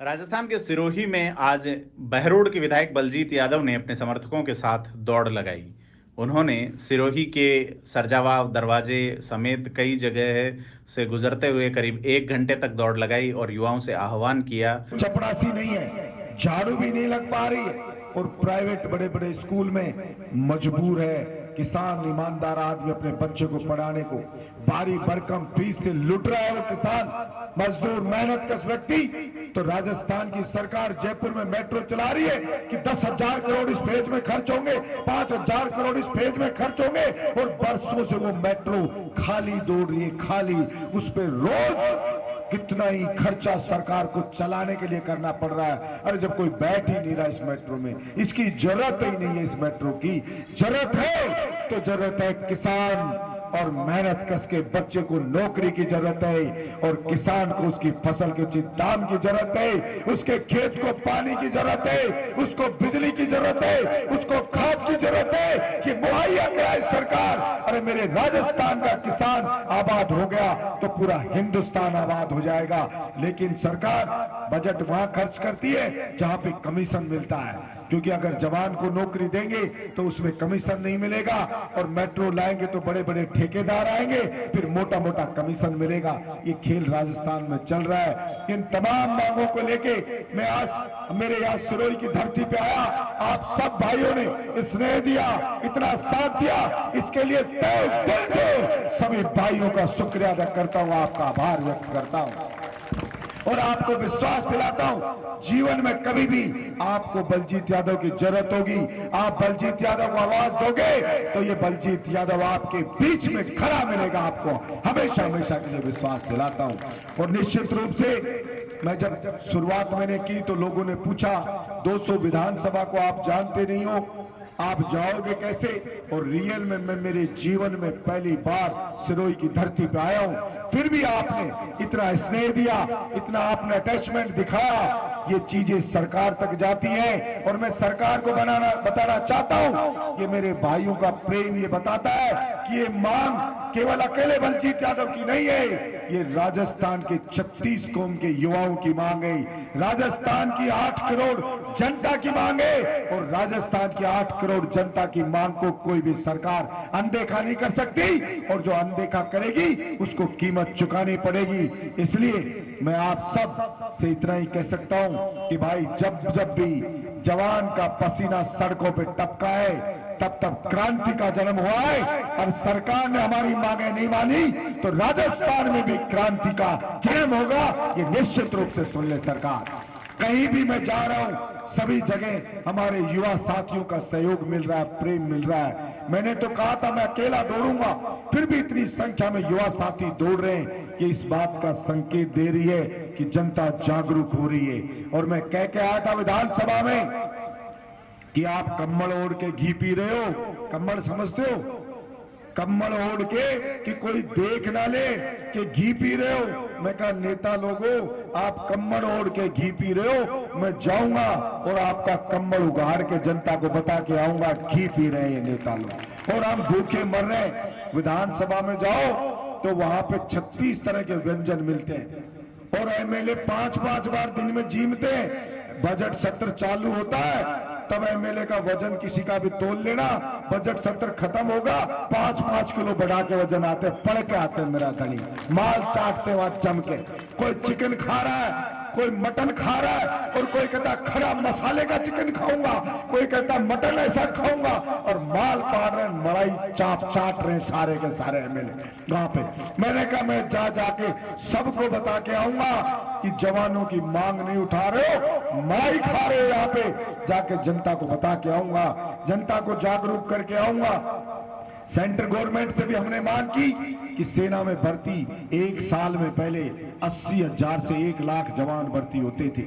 राजस्थान के सिरोही में आज बहरोड के विधायक बलजीत यादव ने अपने समर्थकों के साथ दौड़ लगाई। उन्होंने सिरोही के सरजावा दरवाजे समेत कई जगह से गुजरते हुए करीब 1 घंटे तक दौड़ लगाई और युवाओं से आह्वान किया। चपरासी नहीं है, झाड़ू भी नहीं लग पा रही है और प्राइवेट बड़े बड़े स्कूल में मजबूर है किसान ईमानदार आदमी अपने बच्चे को पढ़ाने को भारी भरकम फीस से लुट रहा है वो किसान मजदूर मेहनत कश व्यक्ति। तो राजस्थान की सरकार जयपुर में मेट्रो चला रही है कि 10,000 करोड़ इस फेज में खर्च होंगे, 5,000 करोड़ इस फेज में खर्च होंगे और बरसों से वो मेट्रो खाली दौड़ रही है, खाली। उस पर रोज कितना ही खर्चा सरकार को चलाने के लिए करना पड़ रहा है। अरे जब कोई बैठ ही नहीं रहा इस मेट्रो में, इसकी जरूरत ही नहीं है, इस मेट्रो की जरूरत है तो जरूरत है किसान और मेहनत कश के बच्चे को नौकरी की जरूरत है और किसान को उसकी फसल के उचित दाम की जरूरत है, उसके खेत को पानी की जरूरत है, उसको बिजली की जरूरत है, उसको खाद की जरूरत है कि मुहैया कराए सरकार। अरे मेरे राजस्थान का किसान आबाद हो गया तो पूरा हिंदुस्तान आबाद हो जाएगा। लेकिन सरकार बजट वहां खर्च करती है जहां पे कमीशन मिलता है, क्योंकि अगर जवान को नौकरी देंगे तो उसमें कमीशन नहीं मिलेगा और मेट्रो लाएंगे तो बड़े बड़े ठेकेदार आएंगे, फिर मोटा मोटा कमीशन मिलेगा। ये खेल राजस्थान में चल रहा है। इन तमाम मांगों को लेके मैं आज मेरे यहाँ सिरोही की धरती पे आया। आप सब भाइयों ने स्नेह दिया, इतना साथ दिया, इसके लिए तहे दिल से सभी भाइयों का शुक्रिया अदा करता हूँ, आपका आभार व्यक्त करता हूँ और आपको विश्वास दिलाता हूं जीवन में कभी भी आपको बलजीत यादव की जरूरत होगी, आप बलजीत यादव को आवाज दोगे तो ये बलजीत यादव आपके बीच में खड़ा मिलेगा। आपको हमेशा हमेशा के लिए विश्वास दिलाता हूं। और निश्चित रूप से मैं जब शुरुआत मैंने की तो लोगों ने पूछा 200 विधानसभा को आप जानते नहीं हो, आप जाओगे कैसे? और रियल में मैं मेरे जीवन में पहली बार सिरोही की धरती पे आया हूं, फिर भी आपने इतना स्नेह दिया, इतना आपने अटैचमेंट दिखाया। ये चीजें सरकार तक जाती हैं और मैं सरकार को बताना चाहता हूं, ये मेरे भाइयों का प्रेम ये बताता है कि ये मांग केवल अकेले बलजीत यादव की नहीं है, ये राजस्थान के 36 कौम के युवाओं की मांग है, राजस्थान की 8 करोड़ जनता की मांग है और राजस्थान की 8 करोड़ जनता की मांग को कोई भी सरकार अनदेखा नहीं कर सकती और जो अनदेखा करेगी उसको कीमत चुकानी पड़ेगी। इसलिए मैं आप सब से इतना ही कह सकता हूं कि भाई जब जब भी जवान का पसीना सड़कों पे टपका है तब तब क्रांति का जन्म हुआ है और सरकार ने हमारी मांगे नहीं मानी तो राजस्थान में भी क्रांति का जन्म होगा। ये निश्चित रूप से सुन ले सरकार। कहीं भी मैं जा रहा हूं सभी जगह हमारे युवा साथियों का सहयोग मिल रहा है, प्रेम मिल रहा है। मैंने तो कहा था मैं अकेला दौड़ूंगा, फिर भी इतनी संख्या में युवा साथी दौड़ रहे हैं, ये इस बात का संकेत दे रही है कि जनता जागरूक हो रही है। और मैं कह के आया था विधानसभा में कि आप कम्बल ओढ़ के घी पी रहे हो, कम्बल समझते हो? कम्बल ओढ़ के कि कोई देख ना ले कि घी पी रहे हो। मैं कहा नेता लोगों आप कम्बल ओढ़ के घी पी रहे हो, मैं जाऊंगा और आपका कम्बल उगाड़ के जनता को बता के आऊंगा घी पी रहे हैं नेता लोग और हम भूखे मर रहे हैं। विधानसभा में जाओ तो वहां पे 36 तरह के व्यंजन मिलते हैं और एमएलए 5-5 बार दिन में जीमते हैं। बजट सत्र चालू होता है तब एमएलए का वजन किसी का भी तोल लेना, बजट सत्र खत्म होगा 5-5 किलो बढ़ा के वजन आते पड़ के आते मेरा धनी, माल चाटते वहां जम के। कोई चिकन खा रहा है, कोई मटन खा रहा है और कोई कहता खड़ा मसाले का चिकन खाऊंगा, कोई कहता मटन ऐसा खाऊंगा और माल पाड़ रहे मलाई चाट रहे सारे के सारे एमएलए वहां पे। मैंने कहा मैं जाके सबको बता के आऊंगा कि जवानों की मांग नहीं उठा रहे हो, मलाई खा रहे हो। यहाँ पे जाके जनता को बता के आऊंगा, जनता को जागरूक करके आऊंगा। सेंट्रल गवर्नमेंट से भी हमने मांग की कि सेना में भर्ती एक साल में पहले 80,000 से 1 लाख जवान भर्ती होते थे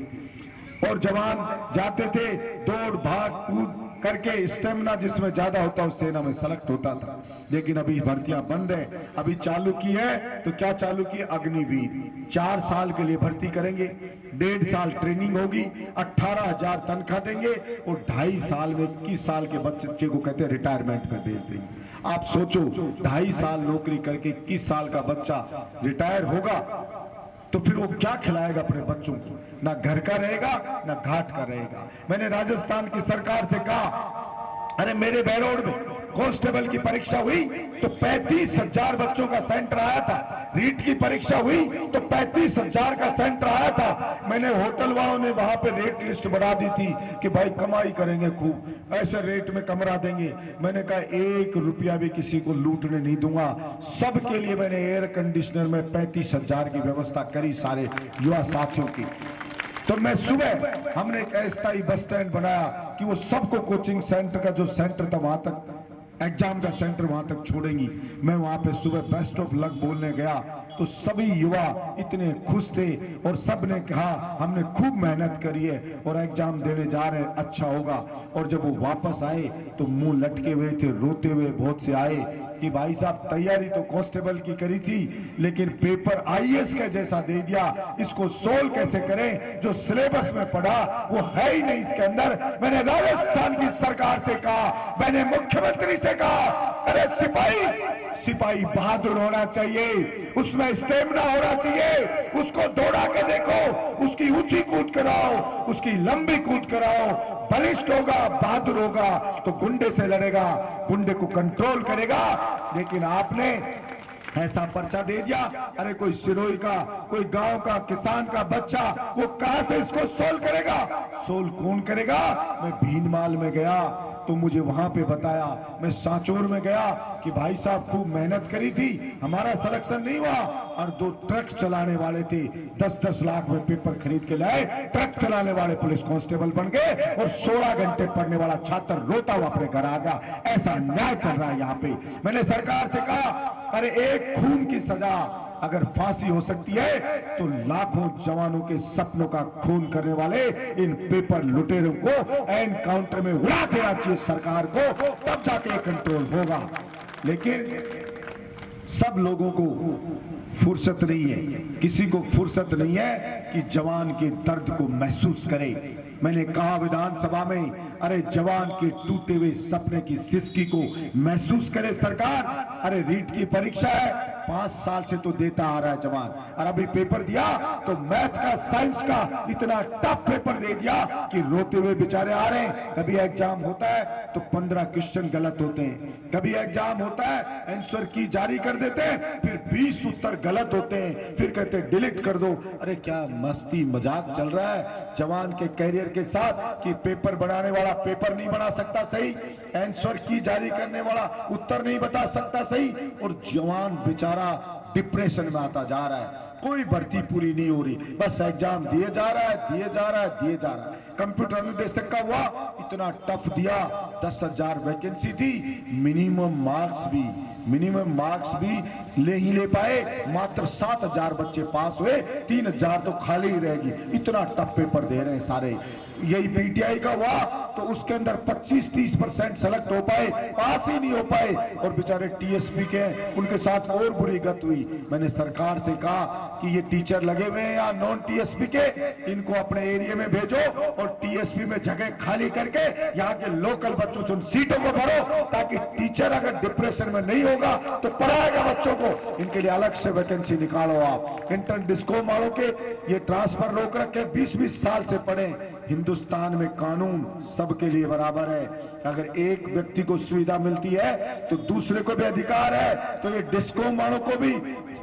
और जवान जाते थे दौड़ भाग कूद करके, स्टेमिना जिसमें ज्यादा होता उस सेना में सेलेक्ट होता था। लेकिन अभी भर्तियां बंद है। अभी चालू की है तो क्या चालू की? अग्निवीर 4 साल के लिए भर्ती करेंगे, 1.5 साल ट्रेनिंग होगी, 18,000 तनख्वाह देंगे और 2.5 साल में 21 साल के बच्चे को कहते हैं रिटायरमेंट में भेज देंगे। आप सोचो 2.5 साल नौकरी करके 21 साल का बच्चा रिटायर होगा तो फिर वो क्या खिलाएगा अपने बच्चों को? ना घर का रहेगा ना घाट का रहेगा। मैंने राजस्थान की सरकार से कहा, अरे मेरे बहरोड में कांस्टेबल की परीक्षा हुई तो 35,000 बच्चों का सेंटर आया था। रीट की परीक्षा हुई तो 35,000 का सेंटर आया था। मैंने होटल वालों ने वहां पे रेट लिस्ट बढ़ा दी थी कि भाई कमाई करेंगे खूब, ऐसे रेट में कमरा देंगे। मैंने कहा 1 रुपया भी किसी को लूटने नहीं दूंगा। सबके लिए मैंने एयर कंडीशनर में 35,000 की व्यवस्था करी सारे युवा साथियों की। तो मैं सुबह हमने एक अस्थायी बस स्टैंड बनाया कि वो सबको कोचिंग सेंटर का जो सेंटर था वहां तक, एग्जाम का सेंटर वहां तक छोड़ेंगी। मैं वहां पे सुबह बेस्ट ऑफ लक बोलने गया तो सभी युवा इतने खुश थे और सब ने कहा हमने खूब मेहनत करी है और एग्जाम देने जा रहे हैं, अच्छा होगा। और जब वो वापस आए तो मुंह लटके हुए थे, रोते हुए बहुत से आए कि भाई साहब तैयारी तो कांस्टेबल की करी थी लेकिन पेपर आईएएस का जैसा दे दिया, इसको सोल्व कैसे करें? जो सिलेबस में पढ़ा वो है ही नहीं इसके अंदर। मैंने राजस्थान की सरकार से कहा, मैंने मुख्यमंत्री से कहा, अरे सिपाही बहादुर होना चाहिए, उसमें स्टेमिना होना चाहिए, उसको दौड़ा के देखो, उसकी ऊंची कूद कराओ, उसकी लंबी कूद कराओ, बलिष्ठ होगा, बहादुर होगा तो गुंडे से लड़ेगा, गुंडे को कंट्रोल करेगा। लेकिन आपने ऐसा पर्चा दे दिया, अरे कोई सिरोही का, कोई गांव का किसान का बच्चा, वो कहां से इसको सोल्व करेगा? सोल्व कौन करेगा? मैं भीनमाल में गया तो मुझे वहां पे बताया, मैं सांचौर में गया कि भाई साहब खूब मेहनत करी थी, हमारा सिलेक्शन नहीं हुआ। और 2 ट्रक चलाने वाले थे, 10-10 लाख में पेपर खरीद के लाए, ट्रक चलाने वाले पुलिस कांस्टेबल बन गए और 16 घंटे पढ़ने वाला छात्र रोता हुआ अपने घर आ गया। ऐसा न्याय चल रहा है यहाँ पे। मैंने सरकार से कहा, अरे एक खून की सजा अगर फांसी हो सकती है तो लाखों जवानों के सपनों का खून करने वाले इन पेपर लुटेरों को एनकाउंटर में उड़ा देना चाहिए सरकार को, तब जाके कंट्रोल होगा। लेकिन सब लोगों को फुर्सत नहीं है, किसी को फुर्सत नहीं है कि जवान के दर्द को महसूस करे। मैंने कहा विधानसभा में, अरे जवान के टूटे हुए सपने की सिसकी को महसूस करे सरकार। अरे रीट की परीक्षा है, 5 साल से तो देता आ रहा है जवान, और अभी पेपर दिया तो मैथ का, साइंस का इतना टफ पेपर दे दिया कि रोते हुए बेचारे आ रहे हैं। कभी एग्जाम होता है तो 15 क्वेश्चन गलत होते हैं, कभी एग्जाम होता है आंसर की जारी कर देते हैं, फिर 20 उत्तर गलत होते हैं, फिर कहते हैं डिलीट कर दो। अरे क्या मस्ती मजाक चल रहा है जवान के कैरियर के साथ कि पेपर बनाने वाला पेपर नहीं बना सकता सही, आंसर की जारी करने वाला उत्तर नहीं बता सकता सही, और जवान बेचारा डिप्रेशन में आता जा रहा है। कोई भर्ती पूरी नहीं हो रही, बस एग्जाम दिए जा रहा है, दिए जा रहा है, दिए जा रहा है। कंप्यूटर निर्देशक का हुआ, इतना टफ दिया, 10,000 वैकेंसी थी, मिनिमम मार्क्स भी ले ही ले पाए, मात्र 7,000 बच्चे पास हुए, 3,000 तो खाली ही रहेगी। इतना टफ पेपर दे रहे हैं सारे। यही पीटीआई का हुआ तो उसके अंदर 25-30% सेलेक्ट हो पाए, पास ही नहीं हो पाए, और बेचारे टीएसपी के उनके साथ और बुरी गत हुई। मैंने सरकार से कहा कि ये टीचर लगे हुए हैं या नॉन टीएसपी के, इनको अपने एरिया में भेजो और टीएसपी में जगह खाली करके यहाँ के लोकल बच्चों से उन सीटों को भरो, ताकि टीचर अगर डिप्रेशन में नहीं होगा तो पढ़ाएगा बच्चों को। इनके लिए अलग से वैकेंसी निकालो आप। इंटर डिस्कॉम वालों के ये ट्रांसफर रोक रखे, 20-20 साल से पढ़े। हिंदुस्तान में कानून सबके लिए बराबर है, अगर एक व्यक्ति को सुविधा मिलती है तो दूसरे को भी अधिकार है। तो ये डिस्कॉम वालों को भी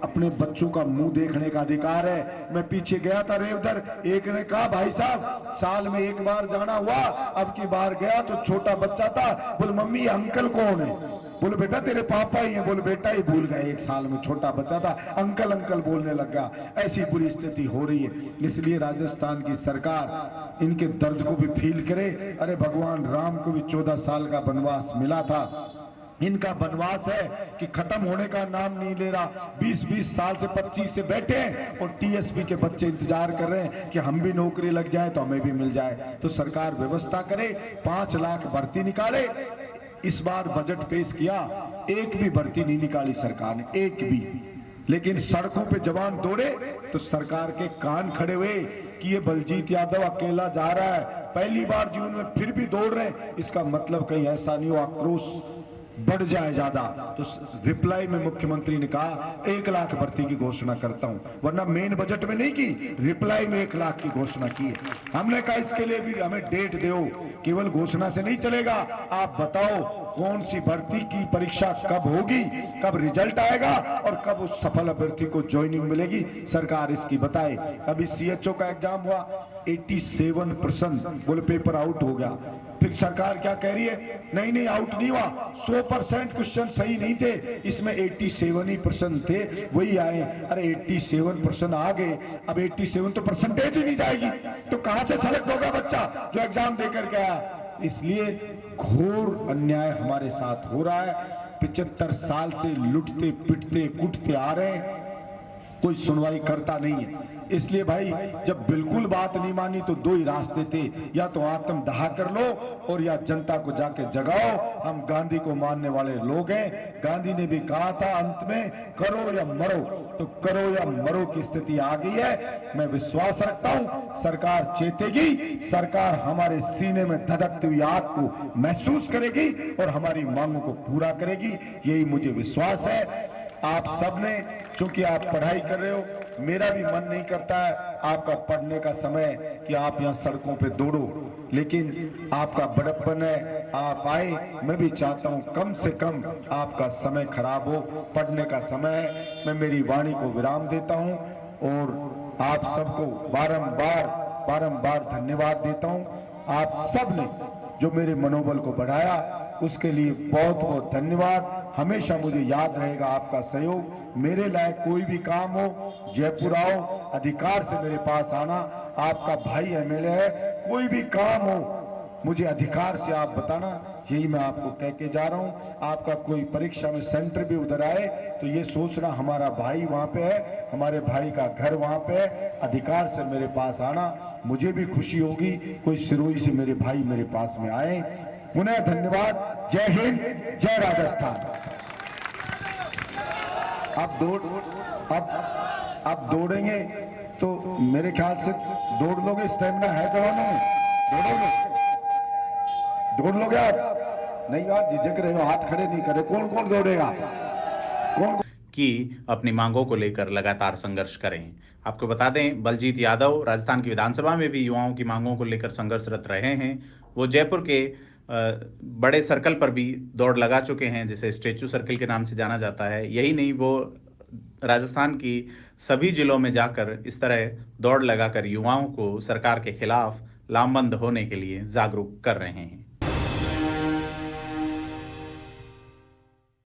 अपने बच्चों का मुंह देखने का अधिकार है। मैं पीछे गया था रेवदर, एक ने कहा भाई साहब साल में एक बार जाना हुआ, अब की बार गया तो छोटा बच्चा था, बोल मम्मी अंकल कौन है? बोले बेटा तेरे पापा ही हैं। बोले बेटा ही भूल गए, 1 साल में छोटा बच्चा था, अंकल अंकल बोलने लगा। ऐसी बुरी स्थिति हो रही है। इसलिए राजस्थान की सरकार इनके दर्द को भी फील करे। अरे भगवान राम को भी 14 साल का वनवास मिला था, इनका वनवास है कि खत्म होने का नाम नहीं ले रहा। 20-20 साल से 25 से बैठे हैं और टीएसपी के बच्चे इंतजार कर रहे हैं कि हम भी नौकरी लग जाए तो हमें भी मिल जाए। तो सरकार व्यवस्था करे, 5 लाख भर्ती निकाले। इस बार बजट पेश किया, एक भी भर्ती नहीं निकाली सरकार ने, एक भी। लेकिन सड़कों पे जवान दौड़े तो सरकार के कान खड़े हुए कि ये बलजीत यादव अकेला जा रहा है, पहली बार जीवन में फिर भी दौड़ रहे हैं। इसका मतलब कहीं ऐसा नहीं हो आक्रोश बढ़ जाए ज्यादा, तो रिप्लाई में मुख्यमंत्री ने कहा 1 लाख भर्ती की घोषणा करता हूं, वरना मेन बजट में नहीं की, रिप्लाई में 1 लाख की घोषणा की है। हमने कहा इसके लिए भी हमें डेट दो, केवल घोषणा से नहीं चलेगा, आप बताओ कौन सी भर्ती की परीक्षा कब होगी, कब रिजल्ट आएगा और कब उस सफल अभ्यर्थी को ज्वाइनिंग मिलेगी, सरकार इसकी बताए। अभी सीएचओ का एग्जाम हुआ, 87% बोले पेपर आउट हो गया, फिर सरकार क्या कह रही है, नहीं नहीं आउट नहीं हुआ, 100% क्वेश्चन सही नहीं थे, इसमें 87% थे वही आए। अरे 87% आ गए, अब 87 तो परसेंटेज ही नहीं जाएगी, तो कहां से सेलेक्ट होगा बच्चा जो एग्जाम देकर गया। इसलिए घोर अन्याय हमारे साथ हो रहा है। 75 साल से लुटते पिटते कुटते आ रहे हैं, कोई सुनवाई करता नहीं है। इसलिए भाई जब बिल्कुल बात नहीं मानी तो 2 ही रास्ते थे, या तो आत्मदाह कर लो और या जनता को जाके जगाओ। हम गांधी को मानने वाले लोग हैं, गांधी ने भी कहा था अंत में करो या मरो, तो करो या मरो की स्थिति आ गई है। मैं विश्वास रखता हूं सरकार चेतेगी, सरकार हमारे सीने में धधकती हुई आग को महसूस करेगी और हमारी मांगों को पूरा करेगी, यही मुझे विश्वास है। आप सबने, क्योंकि आप पढ़ाई कर रहे हो, मेरा भी मन नहीं करता है आपका पढ़ने का समय कि आप यहाँ सड़कों पे दौड़ो, लेकिन आपका बड़प्पन है, आप आए। मैं भी चाहता हूँ कम से कम आपका समय खराब हो, पढ़ने का समय है। मैं मेरी वाणी को विराम देता हूँ और आप सबको बारंबार धन्यवाद देता हूँ। आप सब ने जो मेरे मनोबल को बढ़ाया उसके लिए बहुत बहुत धन्यवाद। हमेशा मुझे याद रहेगा आपका सहयोग। मेरे लायक कोई भी काम हो, जयपुर आओ, अधिकार से मेरे पास आना। आपका भाई एमएलए है, कोई भी काम हो मुझे अधिकार से आप बताना, यही मैं आपको कह के जा रहा हूं। आपका कोई परीक्षा में सेंटर भी उधर आए तो ये सोचना हमारा भाई वहां पे है, हमारे भाई का घर वहां पे है, अधिकार से मेरे पास आना। मुझे भी खुशी होगी कोई सिरोही से मेरे भाई मेरे पास में आए। पुनः धन्यवाद। जय हिंद, जय राजस्थान। अब दौड़ेंगे तो मेरे ख्याल से दौड़ लोगे, स्टेमिना है जवानों में, दौड़ लोगे आप? नहीं यार झिझक रहे हो, हाथ खड़े नहीं करे, कौन कौन दौड़ेगा? कौन कि अपनी मांगों को लेकर लगातार संघर्ष करें। आपको बता दें बलजीत यादव राजस्थान की विधानसभा में भी युवाओं की मांगों को लेकर संघर्षरत रहे हैं। वो जयपुर के बड़े सर्कल पर भी दौड़ लगा चुके हैं, जिसे स्टैचू सर्कल के नाम से जाना जाता है। यही नहीं, वो राजस्थान की सभी जिलों में जाकर इस तरह दौड़ लगाकर युवाओं को सरकार के खिलाफ लामबंद होने के लिए जागरूक कर रहे हैं।